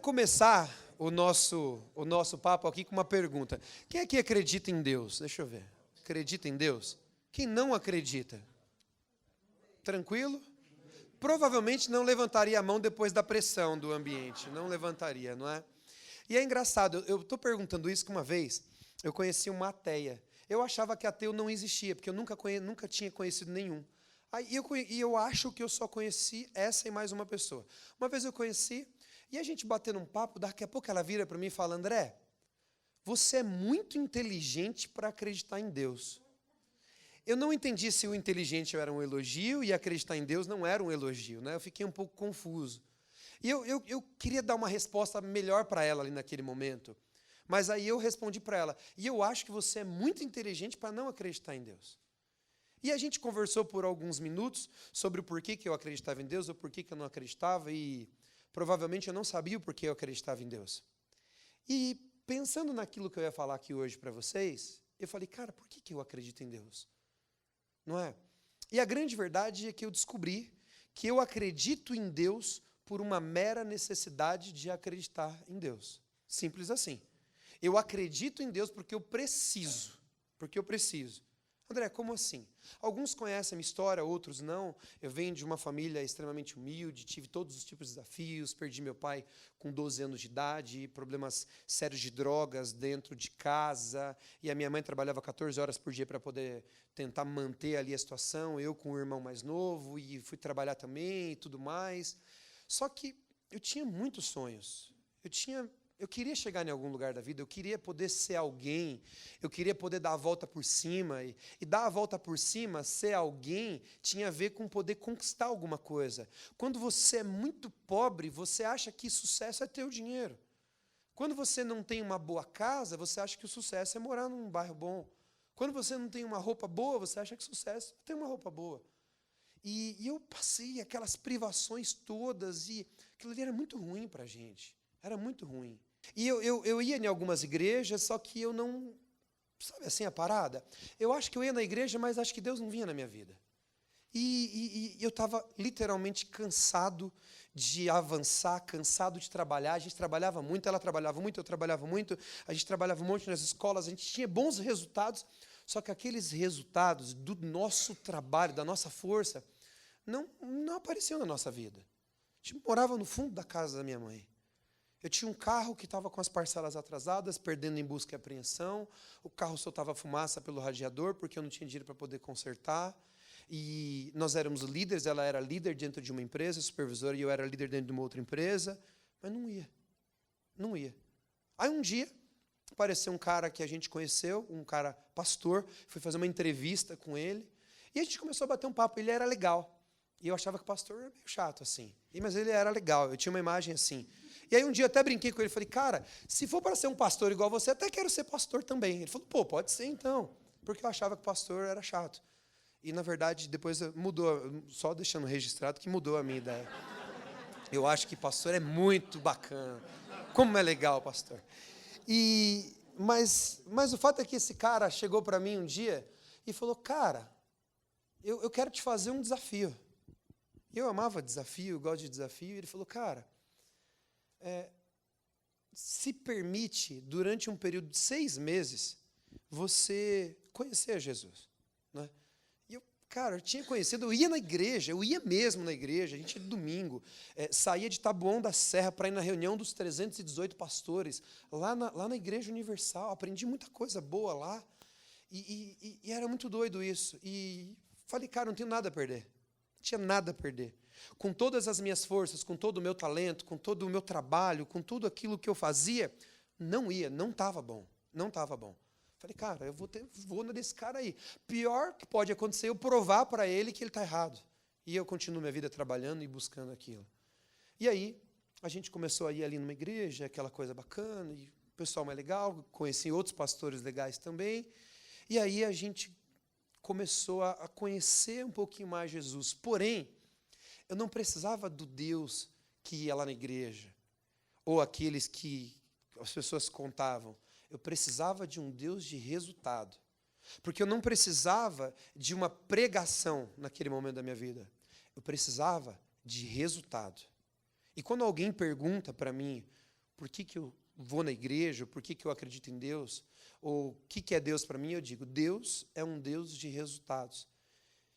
começar o nosso papo aqui com uma pergunta. Quem aqui acredita em Deus? Deixa eu ver. Acredita em Deus? Quem não acredita? Tranquilo? Provavelmente não levantaria a mão depois da pressão do ambiente. Não levantaria, não é? E é engraçado, eu estou perguntando isso que uma vez eu conheci uma ateia. Eu achava que ateu não existia, porque eu nunca tinha conhecido nenhum. Eu acho que eu só conheci essa e mais uma pessoa. Uma vez eu conheci, e a gente batendo um papo, daqui a pouco ela vira para mim e fala, André, você é muito inteligente para acreditar em Deus. Eu não entendi se o inteligente era um elogio e acreditar em Deus não era um elogio, né? Eu fiquei um pouco confuso. E eu queria dar uma resposta melhor para ela ali naquele momento. Mas aí eu respondi para ela, e eu acho que você é muito inteligente para não acreditar em Deus. E a gente conversou por alguns minutos sobre o porquê que eu acreditava em Deus, ou porquê que eu não acreditava, e provavelmente eu não sabia o porquê eu acreditava em Deus. E pensando naquilo que eu ia falar aqui hoje para vocês, eu falei, cara, por que eu acredito em Deus? Não é? E a grande verdade é que eu descobri que eu acredito em Deus por uma mera necessidade de acreditar em Deus. Simples assim. Eu acredito em Deus porque eu preciso. Porque eu preciso. André, como assim? Alguns conhecem a minha história, outros não. Eu venho de uma família extremamente humilde, tive todos os tipos de desafios, perdi meu pai com 12 anos de idade, problemas sérios de drogas dentro de casa, e a minha mãe trabalhava 14 horas por dia para poder tentar manter ali a situação, eu com o irmão mais novo, e fui trabalhar também e tudo mais. Só que eu tinha muitos sonhos. Eu queria chegar em algum lugar da vida, eu queria poder ser alguém, eu queria poder dar a volta por cima, e dar a volta por cima, ser alguém, tinha a ver com poder conquistar alguma coisa. Quando você é muito pobre, você acha que sucesso é ter o dinheiro. Quando você não tem uma boa casa, você acha que o sucesso é morar num bairro bom. Quando você não tem uma roupa boa, você acha que sucesso é ter uma roupa boa. E eu passei aquelas privações todas, e aquilo ali era muito ruim para a gente, era muito ruim. E eu ia em algumas igrejas, só que eu não... Sabe assim a parada? Eu acho que eu ia na igreja, mas acho que Deus não vinha na minha vida. E eu estava literalmente cansado de avançar, cansado de trabalhar. A gente trabalhava muito, ela trabalhava muito, eu trabalhava muito. A gente trabalhava um monte nas escolas, a gente tinha bons resultados. Só que aqueles resultados do nosso trabalho, da nossa força, não apareciam na nossa vida. A gente morava no fundo da casa da minha mãe. Eu tinha um carro que estava com as parcelas atrasadas, perdendo em busca e apreensão. O carro soltava fumaça pelo radiador, porque eu não tinha dinheiro para poder consertar. E nós éramos líderes, ela era líder dentro de uma empresa, supervisora, e eu era líder dentro de uma outra empresa. Mas não ia. Aí um dia, apareceu um cara que a gente conheceu, um cara pastor, fui fazer uma entrevista com ele, e a gente começou a bater um papo, ele era legal. E eu achava que o pastor era meio chato, assim. Mas ele era legal, eu tinha uma imagem assim. E aí um dia eu até brinquei com ele, falei, cara, se for para ser um pastor igual você, até quero ser pastor também. Ele falou, pô, pode ser então. Porque eu achava que o pastor era chato. E, na verdade, depois mudou, só deixando registrado que mudou a minha ideia. Eu acho que pastor é muito bacana. Como é legal, pastor. Mas o fato é que esse cara chegou para mim um dia e falou, cara, eu quero te fazer um desafio. Eu amava desafio, eu gosto de desafio. E ele falou, cara, se permite, durante um período de 6 meses, você conhecer a Jesus. Né? E eu tinha conhecido, eu ia na igreja, eu ia mesmo na igreja, a gente ia de domingo, saía de Taboão da Serra para ir na reunião dos 318 pastores, lá na Igreja Universal, aprendi muita coisa boa lá, e era muito doido isso. E falei, cara, não tenho nada a perder. Não tinha nada a perder. Com todas as minhas forças, com todo o meu talento, com todo o meu trabalho, com tudo aquilo que eu fazia, não estava bom. Falei, cara, eu vou nesse cara aí. Pior que pode acontecer, eu provar para ele que ele está errado. E eu continuo minha vida trabalhando e buscando aquilo. E aí, a gente começou a ir ali numa igreja, aquela coisa bacana, e o pessoal mais legal, conheci outros pastores legais também. E aí a gente começou a conhecer um pouquinho mais Jesus. Porém, eu não precisava do Deus que ia lá na igreja, ou aqueles que as pessoas contavam. Eu precisava de um Deus de resultado. Porque eu não precisava de uma pregação naquele momento da minha vida. Eu precisava de resultado. E quando alguém pergunta para mim, por que eu vou na igreja, por que eu acredito em Deus, ou o que é Deus para mim, eu digo, Deus é um Deus de resultados.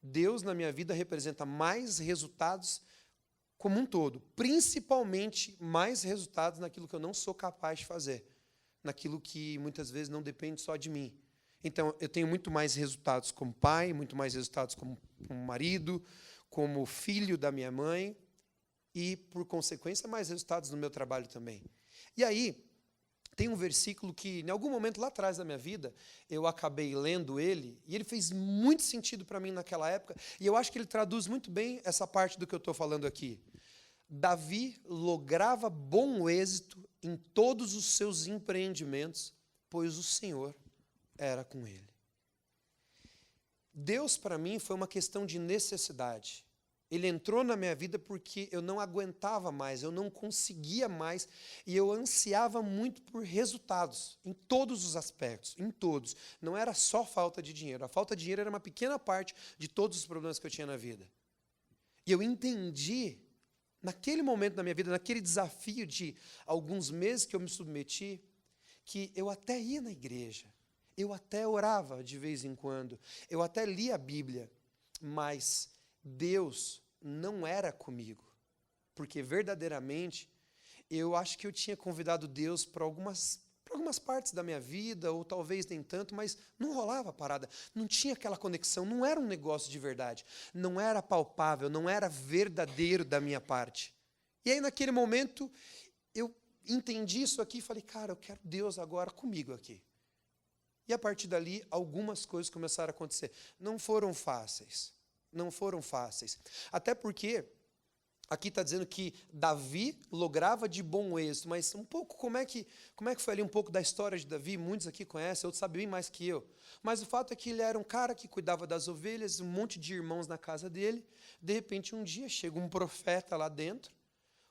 Deus na minha vida representa mais resultados como um todo, principalmente mais resultados naquilo que eu não sou capaz de fazer, naquilo que muitas vezes não depende só de mim. Então, eu tenho muito mais resultados como pai, muito mais resultados como marido, como filho da minha mãe, e, por consequência, mais resultados no meu trabalho também. E aí, tem um versículo que, em algum momento lá atrás da minha vida, eu acabei lendo ele, e ele fez muito sentido para mim naquela época, e eu acho que ele traduz muito bem essa parte do que eu estou falando aqui. Davi lograva bom êxito em todos os seus empreendimentos, pois o Senhor era com ele. Deus, para mim, foi uma questão de necessidade. Ele entrou na minha vida porque eu não aguentava mais, eu não conseguia mais, e eu ansiava muito por resultados, em todos os aspectos, em todos. Não era só falta de dinheiro. A falta de dinheiro era uma pequena parte de todos os problemas que eu tinha na vida. E eu entendi, naquele momento da minha vida, naquele desafio de alguns meses que eu me submeti, que eu até ia na igreja, eu até orava de vez em quando, eu até lia a Bíblia, mas Deus não era comigo, porque verdadeiramente eu acho que eu tinha convidado Deus para algumas partes da minha vida, ou talvez nem tanto, mas não rolava a parada, não tinha aquela conexão, não era um negócio de verdade, não era palpável, não era verdadeiro da minha parte. E aí naquele momento eu entendi isso aqui e falei, cara, eu quero Deus agora comigo aqui. E a partir dali algumas coisas começaram a acontecer. Não foram fáceis. Não foram fáceis. Até porque, aqui está dizendo que Davi lograva de bom êxito, mas um pouco, como é que foi ali um pouco da história de Davi? Muitos aqui conhecem, outros sabem bem mais que eu. Mas o fato é que ele era um cara que cuidava das ovelhas, um monte de irmãos na casa dele. De repente, um dia, chega um profeta lá dentro,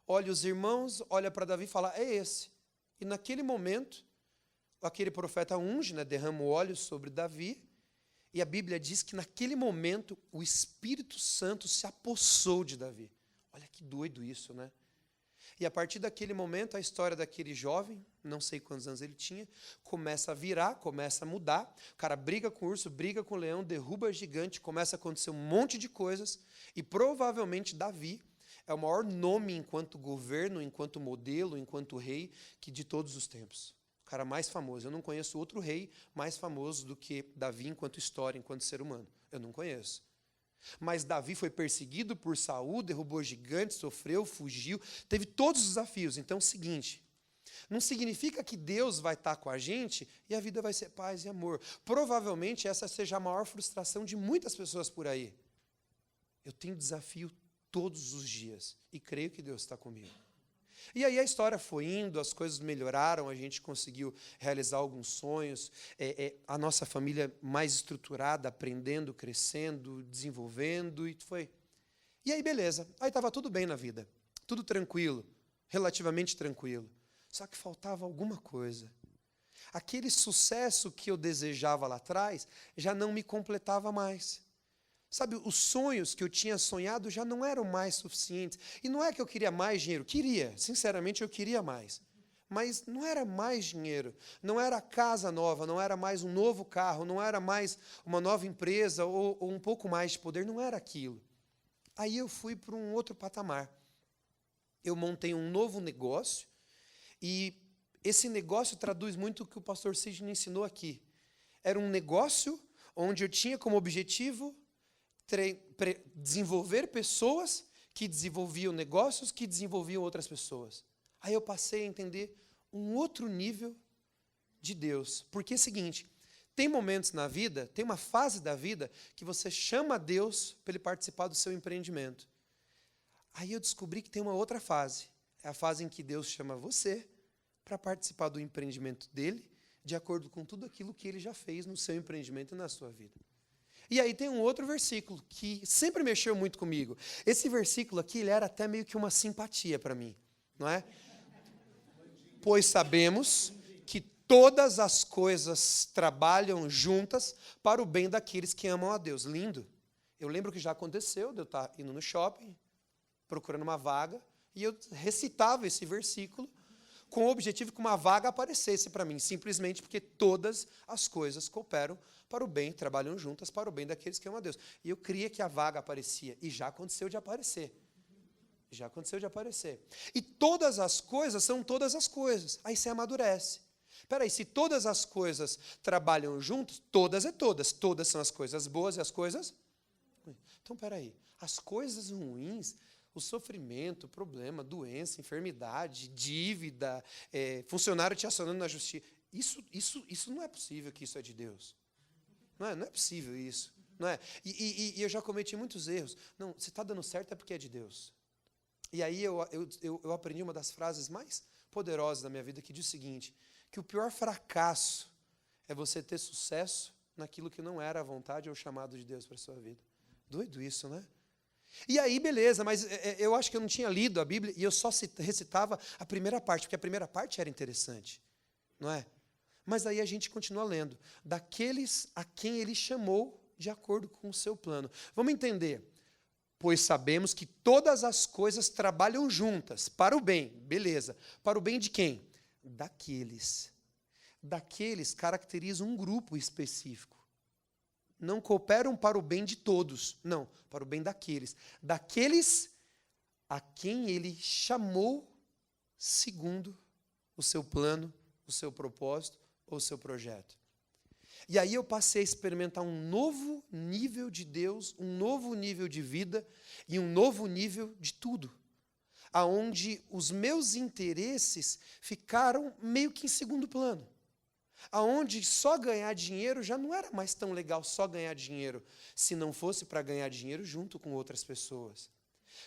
olha os irmãos, olha para Davi e fala, é esse. E naquele momento, aquele profeta unge, né, derrama o óleo sobre Davi, e a Bíblia diz que naquele momento o Espírito Santo se apossou de Davi. Olha que doido isso, né? E a partir daquele momento, a história daquele jovem, não sei quantos anos ele tinha, começa a virar, começa a mudar. O cara briga com o urso, briga com o leão, derruba gigante, começa a acontecer um monte de coisas. E provavelmente Davi é o maior nome enquanto governo, enquanto modelo, enquanto rei, que de todos os tempos. Cara mais famoso. Eu não conheço outro rei mais famoso do que Davi enquanto história, enquanto ser humano. Eu não conheço. Mas Davi foi perseguido por Saul, derrubou gigantes, sofreu, fugiu, teve todos os desafios. Então é o seguinte, não significa que Deus vai estar com a gente e a vida vai ser paz e amor. Provavelmente essa seja a maior frustração de muitas pessoas por aí. Eu tenho desafio todos os dias e creio que Deus está comigo. E aí a história foi indo, as coisas melhoraram, a gente conseguiu realizar alguns sonhos, a nossa família mais estruturada, aprendendo, crescendo, desenvolvendo, e foi. E aí beleza, aí estava tudo bem na vida, tudo tranquilo, relativamente tranquilo. Só que faltava alguma coisa. Aquele sucesso que eu desejava lá atrás já não me completava mais. Sabe, os sonhos que eu tinha sonhado já não eram mais suficientes. E não é que eu queria mais dinheiro, queria, sinceramente eu queria mais. Mas não era mais dinheiro, não era casa nova, não era mais um novo carro, não era mais uma nova empresa ou um pouco mais de poder, não era aquilo. Aí eu fui para um outro patamar. Eu montei um novo negócio e esse negócio traduz muito o que o pastor Sidney ensinou aqui. Era um negócio onde eu tinha como objetivo desenvolver pessoas que desenvolviam negócios que desenvolviam outras pessoas. Aí eu passei a entender um outro nível de Deus. Porque é o seguinte, tem momentos na vida, tem uma fase da vida que você chama Deus para ele participar do seu empreendimento. Aí eu descobri que tem uma outra fase. É a fase em que Deus chama você para participar do empreendimento dele, de acordo com tudo aquilo que ele já fez no seu empreendimento e na sua vida. E aí tem um outro versículo que sempre mexeu muito comigo. Esse versículo aqui, ele era até meio que uma simpatia para mim, não é? Pois sabemos que todas as coisas trabalham juntas para o bem daqueles que amam a Deus. Lindo. Eu lembro que já aconteceu, de eu estar indo no shopping, procurando uma vaga, e eu recitava esse versículo com o objetivo que uma vaga aparecesse para mim, simplesmente porque todas as coisas cooperam para o bem, trabalham juntas para o bem daqueles que amam a Deus. E eu cria que a vaga aparecia, e já aconteceu de aparecer. Já aconteceu de aparecer. E todas as coisas são todas as coisas. Aí você amadurece. Espera aí, se todas as coisas trabalham juntos, todas é todas. Todas são as coisas boas e as coisas ruins. Então, espera aí. As coisas ruins, o sofrimento, o problema, doença, enfermidade, dívida, funcionário te acionando na justiça, isso não é possível que isso é de Deus. Não é possível isso. Não é? E eu já cometi muitos erros. Não, se está dando certo é porque é de Deus. E aí eu aprendi uma das frases mais poderosas da minha vida, que diz o seguinte, que o pior fracasso é você ter sucesso naquilo que não era a vontade ou o chamado de Deus para a sua vida. Doido isso, né? E aí, beleza, mas eu acho que eu não tinha lido a Bíblia e eu só recitava a primeira parte, porque a primeira parte era interessante, não é? Mas aí a gente continua lendo. Daqueles a quem ele chamou de acordo com o seu plano. Vamos entender. Pois sabemos que todas as coisas trabalham juntas, para o bem, beleza. Para o bem de quem? Daqueles. Daqueles caracteriza um grupo específico. Não cooperam para o bem de todos, não, para o bem daqueles. Daqueles a quem ele chamou segundo o seu plano, o seu propósito ou o seu projeto. E aí eu passei a experimentar um novo nível de Deus, um novo nível de vida e um novo nível de tudo. Aonde os meus interesses ficaram meio que em segundo plano. Aonde só ganhar dinheiro já não era mais tão legal só ganhar dinheiro, se não fosse para ganhar dinheiro junto com outras pessoas.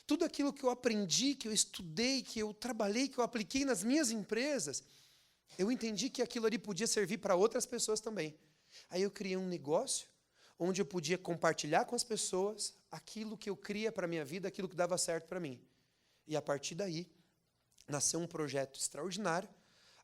Tudo aquilo que eu aprendi, que eu estudei, que eu trabalhei, que eu apliquei nas minhas empresas, eu entendi que aquilo ali podia servir para outras pessoas também. Aí eu criei um negócio onde eu podia compartilhar com as pessoas aquilo que eu cria para a minha vida, aquilo que dava certo para mim. E a partir daí, nasceu um projeto extraordinário,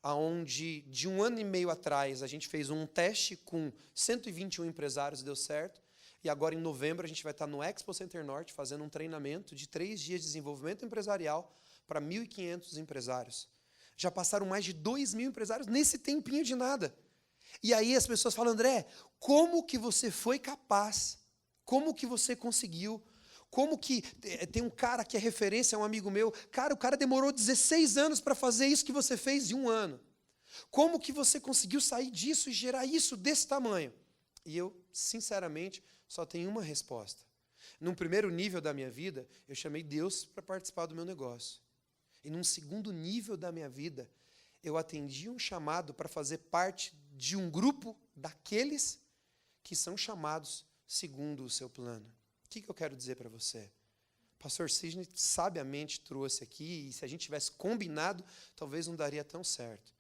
onde de 1 ano e meio atrás a gente fez um teste com 121 empresários, deu certo, e agora em novembro a gente vai estar no Expo Center Norte fazendo um treinamento de 3 dias de desenvolvimento empresarial para 1.500 empresários. Já passaram mais de 2.000 empresários nesse tempinho de nada. E aí as pessoas falam, André, como que você foi capaz? Como que você conseguiu? Como que tem um cara que é referência, um amigo meu, cara, o cara demorou 16 anos para fazer isso que você fez em 1 ano. Como que você conseguiu sair disso e gerar isso desse tamanho? E eu, sinceramente, só tenho uma resposta. Num primeiro nível da minha vida, eu chamei Deus para participar do meu negócio. E num segundo nível da minha vida, eu atendi um chamado para fazer parte de um grupo daqueles que são chamados segundo o seu plano. O que eu quero dizer para você? O pastor Sidney sabiamente trouxe aqui, e se a gente tivesse combinado, talvez não daria tão certo.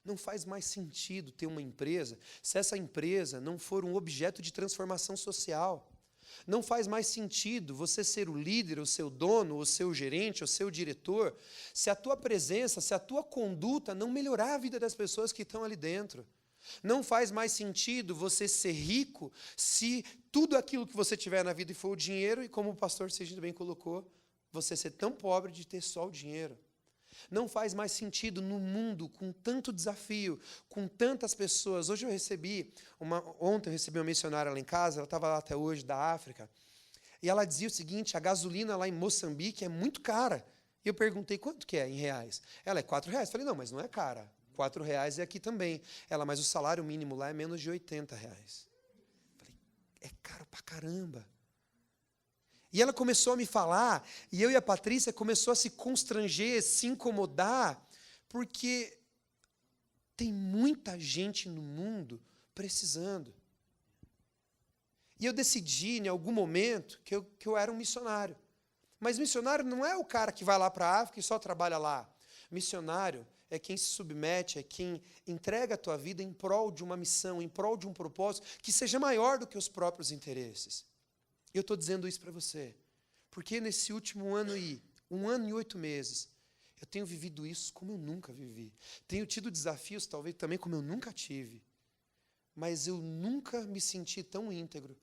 Não faz mais sentido ter uma empresa se essa empresa não for um objeto de transformação social. Não faz mais sentido você ser o líder, o seu dono, o seu gerente, o seu diretor, se a tua presença, se a tua conduta não melhorar a vida das pessoas que estão ali dentro. Não faz mais sentido você ser rico se tudo aquilo que você tiver na vida for o dinheiro, e como o pastor Sidney bem colocou, você ser tão pobre de ter só o dinheiro. Não faz mais sentido no mundo com tanto desafio, com tantas pessoas. Ontem eu recebi uma missionária lá em casa, ela estava lá até hoje, da África, e ela dizia o seguinte, a gasolina lá em Moçambique é muito cara. E eu perguntei, quanto que é em reais? Ela é R$4. Falei, não, mas não é cara. R$4 é aqui também. Ela, mas o salário mínimo lá é menos de R$80. Falei, é caro pra caramba. E ela começou a me falar, e eu e a Patrícia começou a se constranger, se incomodar, porque tem muita gente no mundo precisando. E eu decidi, em algum momento, que eu era um missionário. Mas missionário não é o cara que vai lá para a África e só trabalha lá. Missionário é quem se submete, é quem entrega a tua vida em prol de uma missão, em prol de um propósito que seja maior do que os próprios interesses. Eu estou dizendo isso para você, porque nesse último ano e 1 ano e 8 meses, eu tenho vivido isso como eu nunca vivi. Tenho tido desafios, talvez, também como eu nunca tive. Mas eu nunca me senti tão íntegro,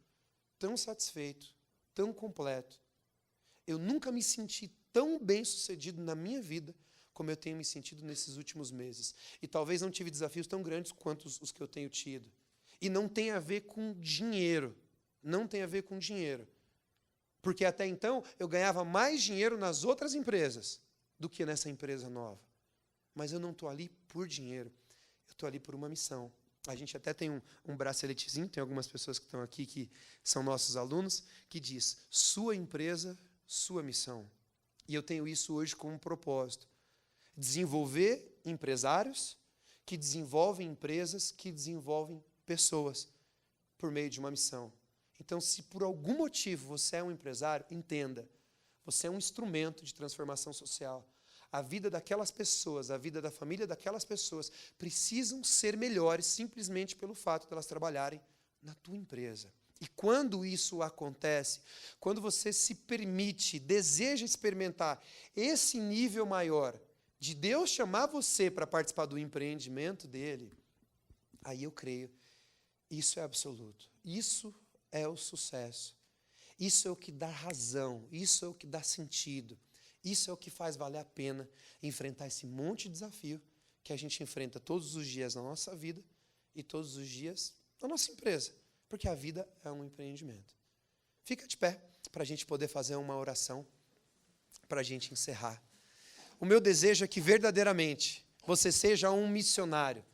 tão satisfeito, tão completo. Eu nunca me senti tão bem-sucedido na minha vida como eu tenho me sentido nesses últimos meses. E talvez não tive desafios tão grandes quanto os que eu tenho tido. E não tem a ver com dinheiro. Não tem a ver com dinheiro. Porque até então eu ganhava mais dinheiro nas outras empresas do que nessa empresa nova. Mas eu não estou ali por dinheiro. Eu estou ali por uma missão. A gente até tem um braceletezinho, tem algumas pessoas que estão aqui que são nossos alunos, que diz, sua empresa, sua missão. E eu tenho isso hoje como propósito. Desenvolver empresários que desenvolvem empresas, que desenvolvem pessoas por meio de uma missão. Então, se por algum motivo você é um empresário, entenda, você é um instrumento de transformação social. A vida daquelas pessoas, a vida da família daquelas pessoas precisam ser melhores simplesmente pelo fato de elas trabalharem na tua empresa. E quando isso acontece, quando você se permite, deseja experimentar esse nível maior de Deus chamar você para participar do empreendimento dele, aí eu creio, isso é absoluto. Isso é o sucesso. Isso é o que dá razão, isso é o que dá sentido. Isso é o que faz valer a pena enfrentar esse monte de desafio que a gente enfrenta todos os dias na nossa vida e todos os dias na nossa empresa, porque a vida é um empreendimento. Fica de pé para a gente poder fazer uma oração, para a gente encerrar. O meu desejo é que verdadeiramente você seja um missionário.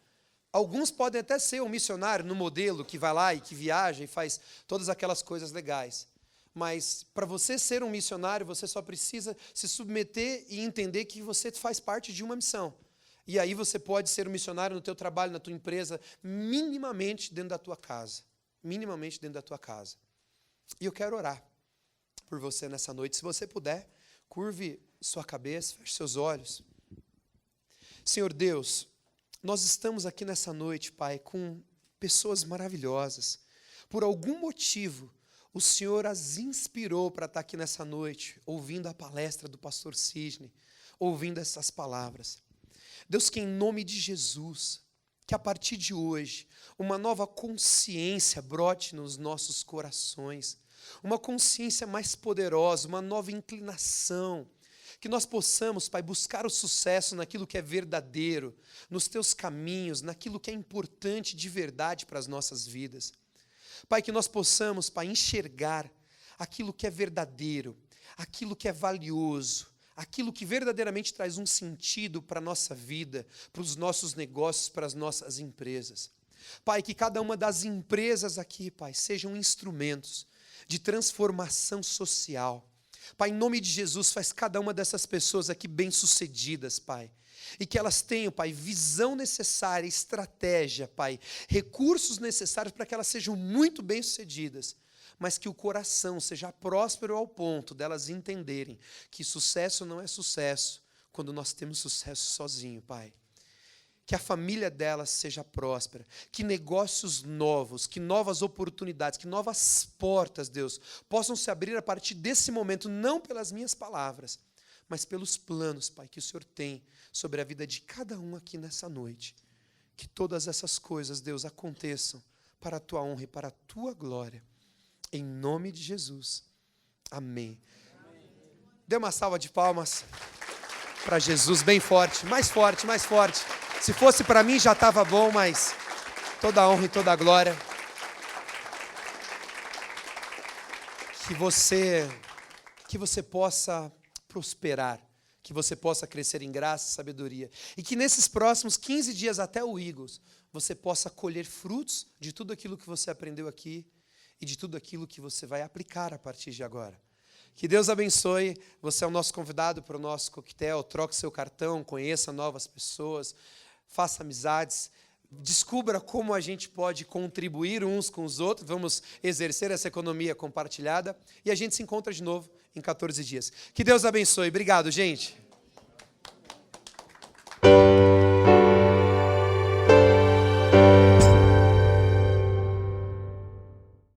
Alguns podem até ser um missionário no modelo que vai lá e que viaja e faz todas aquelas coisas legais. Mas para você ser um missionário, você só precisa se submeter e entender que você faz parte de uma missão. E aí você pode ser um missionário no teu trabalho, na tua empresa, minimamente dentro da tua casa. Minimamente dentro da tua casa. E eu quero orar por você nessa noite. Se você puder, curve sua cabeça, feche seus olhos. Senhor Deus, nós estamos aqui nessa noite, Pai, com pessoas maravilhosas. Por algum motivo, o Senhor as inspirou para estar aqui nessa noite, ouvindo a palestra do pastor Sidney, ouvindo essas palavras. Deus, que em nome de Jesus, que a partir de hoje, uma nova consciência brote nos nossos corações, uma consciência mais poderosa, uma nova inclinação, que nós possamos, Pai, buscar o sucesso naquilo que é verdadeiro, nos teus caminhos, naquilo que é importante de verdade para as nossas vidas. Pai, que nós possamos, Pai, enxergar aquilo que é verdadeiro, aquilo que é valioso, aquilo que verdadeiramente traz um sentido para a nossa vida, para os nossos negócios, para as nossas empresas. Pai, que cada uma das empresas aqui, Pai, sejam instrumentos de transformação social. Pai, em nome de Jesus, faz cada uma dessas pessoas aqui bem-sucedidas, Pai. E que elas tenham, Pai, visão necessária, estratégia, Pai, recursos necessários para que elas sejam muito bem-sucedidas, mas que o coração seja próspero ao ponto delas entenderem que sucesso não é sucesso quando nós temos sucesso sozinho, Pai. Que a família delas seja próspera, que negócios novos, que novas oportunidades, que novas portas, Deus, possam se abrir a partir desse momento, não pelas minhas palavras, mas pelos planos, Pai, que o Senhor tem sobre a vida de cada um aqui nessa noite. Que todas essas coisas, Deus, aconteçam para a Tua honra e para a Tua glória. Em nome de Jesus. Amém. Dê uma salva de palmas para Jesus, bem forte, mais forte, mais forte. Se fosse para mim já estava bom, mas toda a honra e toda a glória. Que você possa prosperar, que você possa crescer em graça e sabedoria. E que nesses próximos 15 dias até o Eagles, você possa colher frutos de tudo aquilo que você aprendeu aqui e de tudo aquilo que você vai aplicar a partir de agora. Que Deus abençoe. Você é o nosso convidado para o nosso coquetel. Troque seu cartão, conheça novas pessoas, faça amizades. Descubra como a gente pode contribuir uns com os outros. Vamos exercer essa economia compartilhada. E a gente se encontra de novo em 14 dias. Que Deus abençoe. Obrigado, gente.